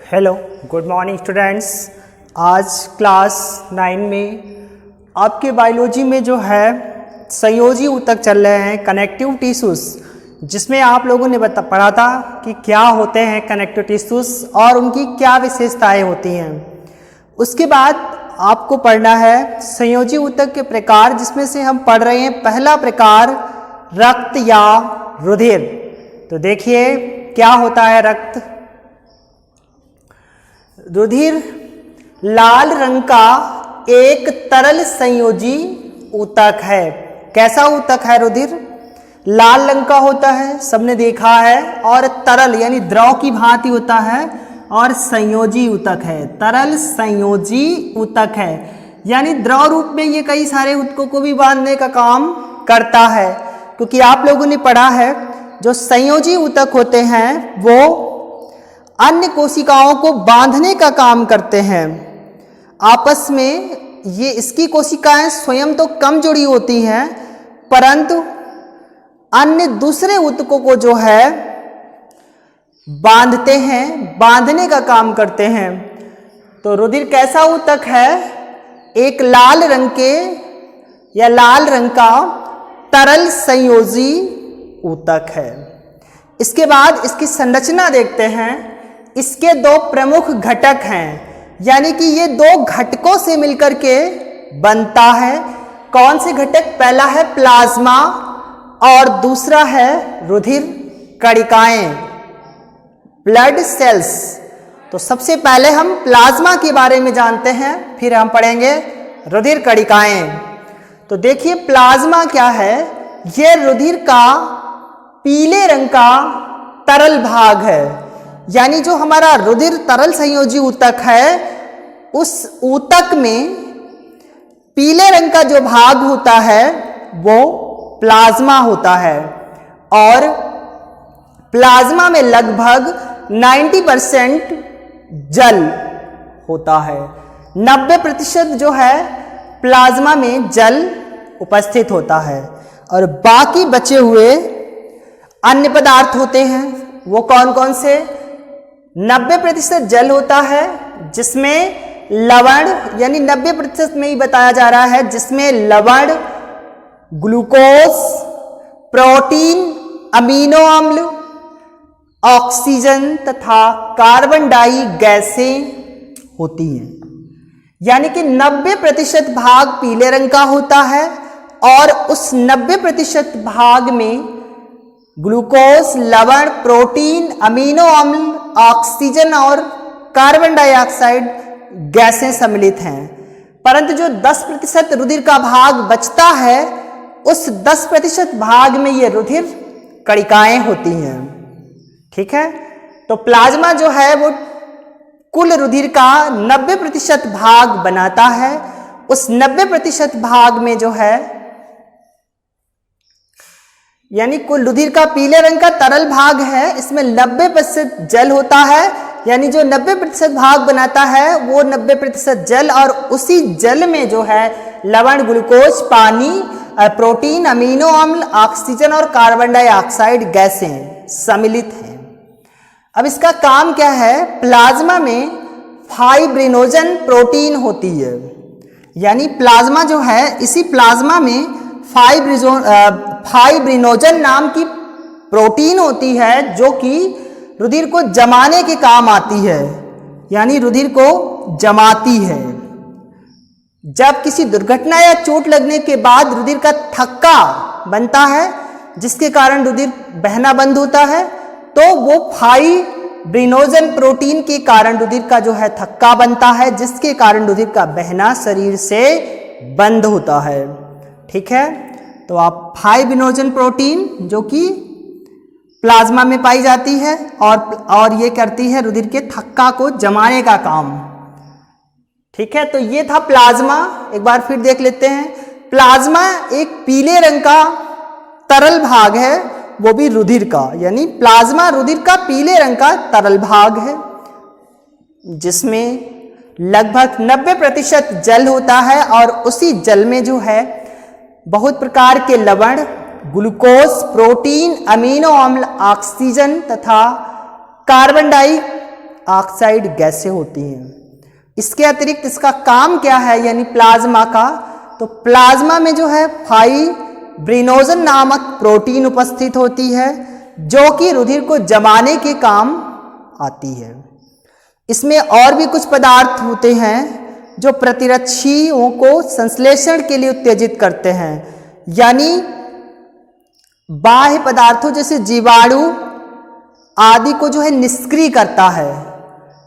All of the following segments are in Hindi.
Hello, good morning students. आज क्लास 9 में आपके बायोलॉजी में जो है संयोजी ऊतक चल रहे हैं, कनेक्टिव टिश्यूज, जिसमें आप लोगों ने पढ़ा था कि क्या होते हैं कनेक्टिव टिश्यूज और उनकी क्या विशेषताएं होती हैं। उसके बाद आपको पढ़ना है संयोजी ऊतक के प्रकार, जिसमें से हम पढ़ रहे हैं पहला प्रकार रक्त या रुधिर। तो देखिए क्या होता है रक्त। रुधिर लाल रंग का एक तरल संयोजी ऊतक है। कैसा ऊतक है रुधिर? लाल रंग का होता है, सबने देखा है, और तरल यानी द्रव की भांति होता है, और संयोजी ऊतक है। तरल संयोजी ऊतक है यानी द्रव रूप में ये कई सारे ऊतकों को भी बांधने का काम करता है, क्योंकि आप लोगों ने पढ़ा है जो संयोजी ऊतक होते हैं वो अन्य कोशिकाओं को बांधने का काम करते हैं आपस में। ये इसकी कोशिकाएं स्वयं तो कम जुड़ी होती हैं, परंतु अन्य दूसरे ऊतकों को जो है बांधते हैं, बांधने का काम करते हैं। तो रुधिर कैसा ऊतक है? एक लाल रंग के या लाल रंग का तरल संयोजी ऊतक है। इसके बाद इसकी संरचना देखते हैं। इसके दो प्रमुख घटक हैं, यानी कि ये दो घटकों से मिलकर के बनता है। कौन से घटक? पहला है प्लाज्मा और दूसरा है रुधिर कणिकाएं, ब्लड सेल्स। तो सबसे पहले हम प्लाज्मा के बारे में जानते हैं, फिर हम पढ़ेंगे रुधिर कणिकाएं। तो देखिए प्लाज्मा क्या है? यह रुधिर का पीले रंग का तरल भाग है। यानी जो हमारा रुधिर तरल संयोजी ऊतक है, उस ऊतक में पीले रंग का जो भाग होता है वो प्लाज्मा होता है, और प्लाज्मा में लगभग 90% जल होता है। 90% जो है प्लाज्मा में जल उपस्थित होता है, और बाकी बचे हुए अन्य पदार्थ होते हैं। वो कौन कौन से? 90% जल होता है, जिसमें लवण, यानी 90% में ही बताया जा रहा है, जिसमें लवण, ग्लूकोज, प्रोटीन, अमीनो अम्ल, ऑक्सीजन तथा कार्बन डाई गैसें होती हैं। यानी कि 90% भाग पीले रंग का होता है, और उस 90% भाग में ग्लूकोज, लवण, प्रोटीन, अमीनो अम्ल, ऑक्सीजन और कार्बन डाइऑक्साइड गैसें सम्मिलित हैं। परंतु जो 10% रुधिर का भाग बचता है, उस 10% भाग में ये रुधिर कणिकाएं होती हैं। ठीक है, तो प्लाज्मा जो है वो कुल रुधिर का 90% भाग बनाता है। उस 90% भाग में जो है, यानी कुल रुधिर का पीले रंग का तरल भाग है, इसमें 90% जल होता है। यानी जो 90% भाग बनाता है वो 90% जल, और उसी जल में जो है लवण, ग्लूकोज, पानी, प्रोटीन, अमीनो अम्ल, ऑक्सीजन और कार्बन डाइऑक्साइड गैसें सम्मिलित हैं। अब इसका काम क्या है? प्लाज्मा में फाइब्रिनोजन प्रोटीन होती है। यानी प्लाज्मा जो है, इसी प्लाज्मा में फाइब्रिनोजन नाम की प्रोटीन होती है, जो कि रुधिर को जमाने के काम आती है, यानी रुधिर को जमाती है। जब किसी दुर्घटना या चोट लगने के बाद रुधिर का थक्का बनता है, जिसके कारण रुधिर बहना बंद होता है, तो वो फाइब्रिनोजन प्रोटीन के कारण रुधिर का जो है थक्का बनता है, जिसके कारण रुधिर का बहना शरीर से बंद होता है। ठीक है, तो आप फाइब्रिनोजन प्रोटीन जो कि प्लाज्मा में पाई जाती है, और ये करती है रुधिर के थक्का को जमाने का काम। ठीक है, तो ये था प्लाज्मा। एक बार फिर देख लेते हैं। प्लाज्मा एक पीले रंग का तरल भाग है, वो भी रुधिर का, यानी प्लाज्मा रुधिर का पीले रंग का तरल भाग है, जिसमें लगभग 90% जल होता है, और उसी जल में जो है बहुत प्रकार के लवण, ग्लूकोज, प्रोटीन, अमीनो अम्ल, ऑक्सीजन तथा कार्बन डाई ऑक्साइड गैसें होती हैं। इसके अतिरिक्त इसका काम क्या है यानी प्लाज्मा का, तो प्लाज्मा में जो है फाइब्रिनोजन नामक प्रोटीन उपस्थित होती है जो कि रुधिर को जमाने के काम आती है। इसमें और भी कुछ पदार्थ होते हैं जो प्रतिरक्षियों को संश्लेषण के लिए उत्तेजित करते हैं, यानी बाह्य पदार्थों जैसे जीवाणु आदि को जो है निष्क्रिय करता है,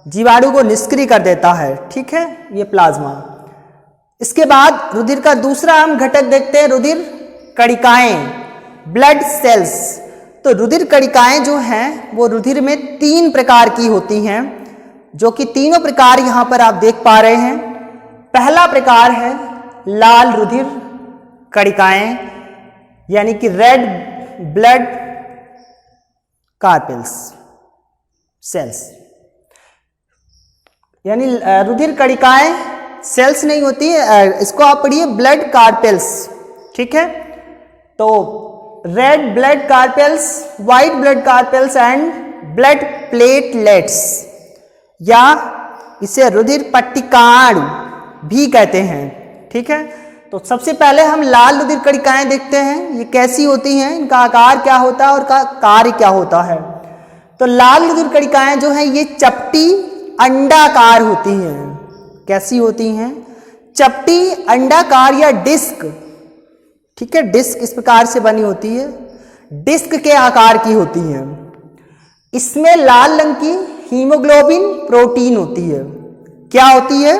जीवाणु को निष्क्रिय कर देता है। ठीक है, ये प्लाज्मा। इसके बाद रुधिर का दूसरा अहम घटक देखते हैं, रुधिर कणिकाएं, ब्लड सेल्स। तो रुधिर कणिकाएं जो हैं वो रुधिर में 3 प्रकार की होती हैं, जो कि तीनों प्रकार यहां पर आप देख पा रहे हैं। पहला प्रकार है लाल रुधिर कणिकाएं यानी कि रेड ब्लड कार्पेल्स सेल्स, यानी रुधिर कणिकाएं सेल्स नहीं होती है, इसको आप पढ़िए ब्लड कार्पेल्स। ठीक है, तो red blood carpels, white blood carpels and blood platelets, या इसे रुधिर पट्टिकाणु भी कहते हैं। ठीक है, तो सबसे पहले हम लाल रुधिर कणिकाएं देखते हैं, ये कैसी होती हैं, इनका आकार क्या होता है और का कार्य क्या होता है। तो लाल रुधिर कणिकाएं जो हैं ये चपटी अंडाकार होती हैं। कैसी होती हैं? चपटी अंडाकार या डिस्क। ठीक है, डिस्क इस प्रकार से बनी होती है, डिस्क के आकार की होती है। इसमें लाल रंग की हीमोग्लोबिन प्रोटीन होती है। क्या होती है?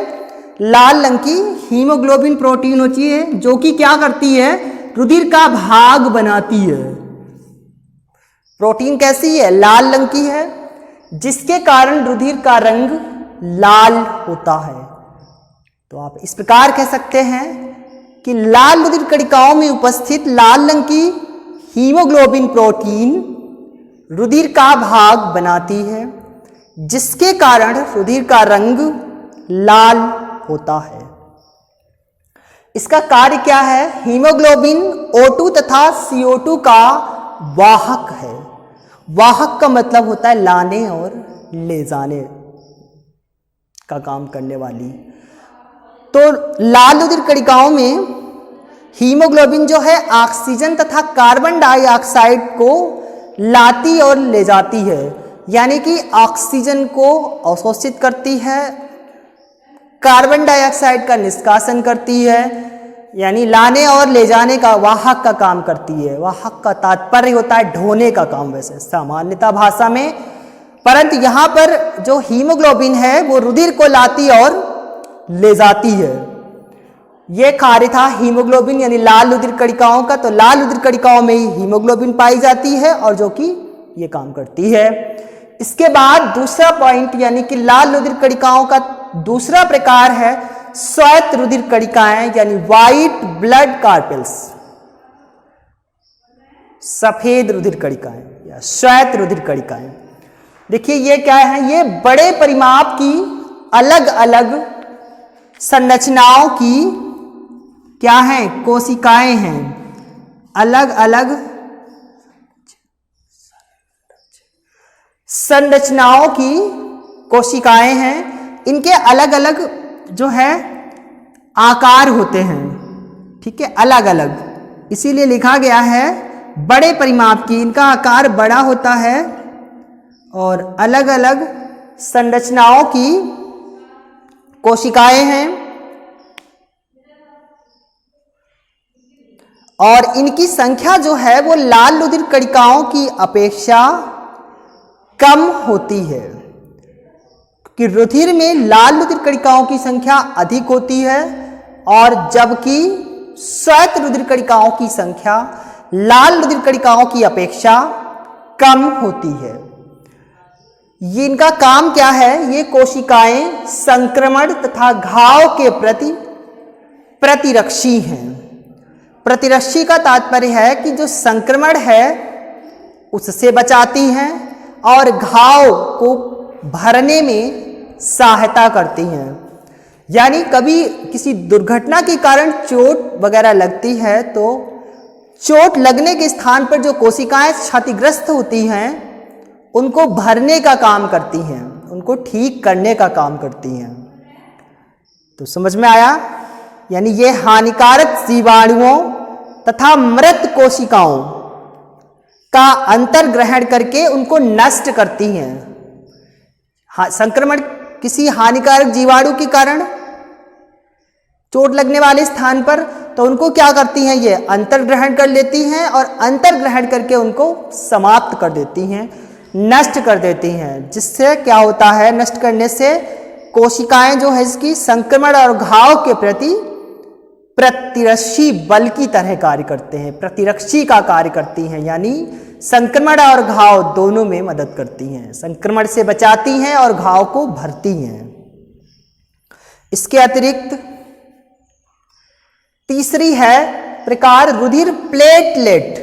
लाल रंग की हीमोग्लोबिन प्रोटीन होती है जो कि क्या करती है? रुधिर का भाग बनाती है। प्रोटीन कैसी है? लाल रंग की है, जिसके कारण रुधिर का रंग लाल होता है। तो आप इस प्रकार कह सकते हैं कि लाल रुधिर कणिकाओं में उपस्थित लाल रंग की हीमोग्लोबिन प्रोटीन रुधिर का भाग बनाती है, जिसके कारण रुधिर का रंग लाल होता है। इसका कार्य क्या है? हीमोग्लोबिन O2 तथा CO2 का वाहक है। वाहक का मतलब होता है लाने और ले जाने का काम करने वाली। तो लाल रुधिर कणिकाओं में हीमोग्लोबिन जो है ऑक्सीजन तथा कार्बन डाइऑक्साइड को लाती और ले जाती है, यानी कि ऑक्सीजन को अवशोषित करती है, कार्बन डाइऑक्साइड का निष्कासन करती है, यानी लाने और ले जाने का वाहक का काम करती है। वाहक का तात्पर्य होता है ढोने का काम वैसे सामान्यतः भाषा में, परंतु यहाँ पर जो हीमोग्लोबिन है वो रुधिर को लाती और ले जाती है। ये कार्य था हीमोग्लोबिन यानी लाल रुधिर कणिकाओं का। तो लाल रुधिर कणिकाओं में ही हीमोग्लोबिन पाई जाती है और जो कि ये काम करती है। इसके बाद दूसरा पॉइंट यानी कि लाल रुधिर कणिकाओं का दूसरा प्रकार है श्वेत रुधिर कणिकाएं यानी व्हाइट ब्लड कार्पेल्स, सफेद रुधिर कणिकाएं या श्वेत रुधिर कणिकाएं। देखिए ये क्या है? ये बड़े परिमाप की अलग अलग संरचनाओं की क्या है? कोशिकाएं हैं। अलग अलग संरचनाओं की कोशिकाएं हैं। इनके अलग अलग जो है आकार होते हैं। ठीक है, अलग अलग, इसीलिए लिखा गया है बड़े परिमाप की। इनका आकार बड़ा होता है और अलग अलग संरचनाओं की कोशिकाएं हैं और इनकी संख्या जो है वो लाल रुधिर कणिकाओं की अपेक्षा कम होती है, कि रुधिर में लाल रुधिर कणिकाओं की संख्या अधिक होती है और जबकि श्वेत रुधिर कणिकाओं की संख्या लाल रुधिर कणिकाओं की अपेक्षा कम होती है। ये इनका काम क्या है? ये कोशिकाएं संक्रमण तथा घाव के प्रति प्रतिरक्षी हैं। प्रतिरक्षी का तात्पर्य है कि जो संक्रमण है उससे बचाती हैं और घाव को भरने में सहायता करती हैं। यानी कभी किसी दुर्घटना के कारण चोट वगैरह लगती है तो चोट लगने के स्थान पर जो कोशिकाएं क्षतिग्रस्त होती हैं उनको भरने का काम करती हैं, उनको उनको ठीक करने का काम करती हैं। तो समझ में आया? यानी ये हानिकारक जीवाणुओं तथा मृत कोशिकाओं का अंतर ग्रहण करके उनको नष्ट करती हैं। संक्रमण किसी हानिकारक जीवाणु के कारण चोट लगने वाले स्थान पर, तो उनको क्या करती हैं, ये अंतर ग्रहण कर लेती हैं और अंतर ग्रहण करके उनको समाप्त कर देती हैं, नष्ट कर देती हैं। जिससे क्या होता है, नष्ट करने से कोशिकाएं जो है इसकी संक्रमण और घाव के प्रति प्रतिरक्षी बल की तरह कार्य करते हैं, प्रतिरक्षी का कार्य करती हैं, यानी संक्रमण और घाव दोनों में मदद करती हैं, संक्रमण से बचाती हैं और घाव को भरती हैं। इसके अतिरिक्त तीसरी है प्रकार रुधिर प्लेटलेट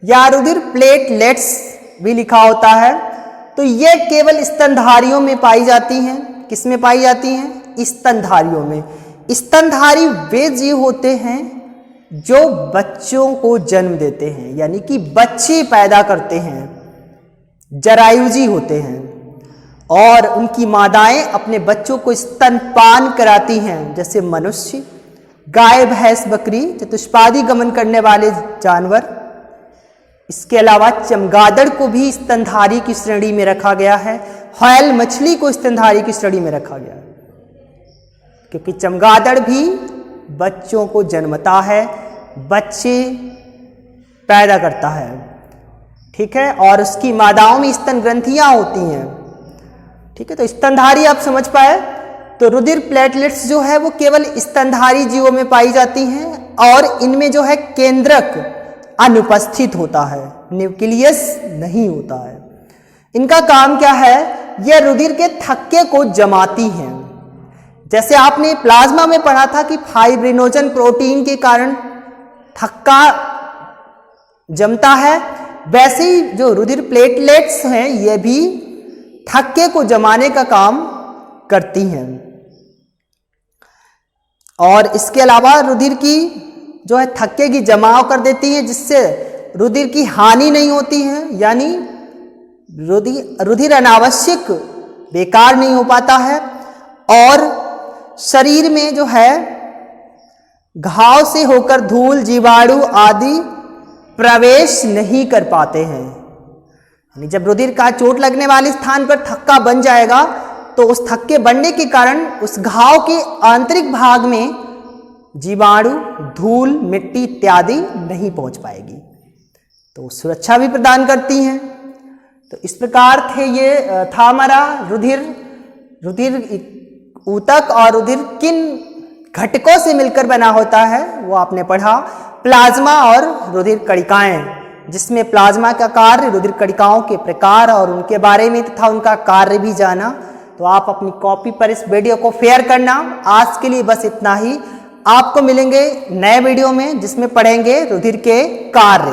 या रुधिर प्लेटलेट्स भी लिखा होता है। तो ये केवल स्तनधारियों में पाई जाती हैं। किस में पाई जाती हैं? स्तनधारियों में। स्तनधारी वे जीव होते हैं जो बच्चों को जन्म देते हैं, यानी कि बच्चे पैदा करते हैं, जरायुजी होते हैं, और उनकी मादाएं अपने बच्चों को स्तनपान कराती हैं, जैसे मनुष्य, गाय, भैंस, बकरी, चतुष्पादी गमन करने वाले जानवर। इसके अलावा चमगादड़ को भी स्तनधारी की श्रेणी में रखा गया है, व्हेल मछली को स्तनधारी की श्रेणी में रखा गया है, क्योंकि चमगादड़ भी बच्चों को जन्मता है, बच्चे पैदा करता है, ठीक है, और उसकी मादाओं में स्तन ग्रंथियां होती हैं, ठीक है। तो स्तनधारी आप समझ पाए। तो रुधिर प्लेटलेट्स जो है वो केवल स्तनधारी जीवों में पाई जाती हैं और इनमें जो है केंद्रक अनुपस्थित होता है, न्यूक्लियस नहीं होता है। इनका काम क्या है? यह रुधिर के थक्के को जमाती हैं। जैसे आपने प्लाज्मा में पढ़ा था कि फाइब्रिनोजन प्रोटीन के कारण थक्का जमता है, वैसे ही जो रुधिर प्लेटलेट्स हैं ये भी थक्के को जमाने का काम करती हैं। और इसके अलावा रुधिर की जो है थक्के की जमाव कर देती है, जिससे रुधिर की हानि नहीं होती है, यानी रुधिर अनावश्यक बेकार नहीं हो पाता है, और शरीर में जो है घाव से होकर धूल, जीवाणु आदि प्रवेश नहीं कर पाते हैं। यानी जब रुधिर का चोट लगने वाले स्थान पर थक्का बन जाएगा तो उस थक्के बनने के कारण उस घाव के आंतरिक भाग में जीवाणु, धूल, मिट्टी इत्यादि नहीं पहुंच पाएगी, तो सुरक्षा भी प्रदान करती हैं। तो इस प्रकार थे ये था हमारा रुधिर ऊतक और रुधिर किन घटकों से मिलकर बना होता है वो आपने पढ़ा। प्लाज्मा और रुधिर कणिकाएं, जिसमें प्लाज्मा का कार्य, रुधिर कणिकाओं के प्रकार और उनके बारे में तथा उनका कार्य भी जाना। तो आप अपनी कॉपी पर इस वीडियो को शेयर करना। आज के लिए बस इतना ही। आपको मिलेंगे नए वीडियो में जिसमें पढ़ेंगे रुधिर के कार्य।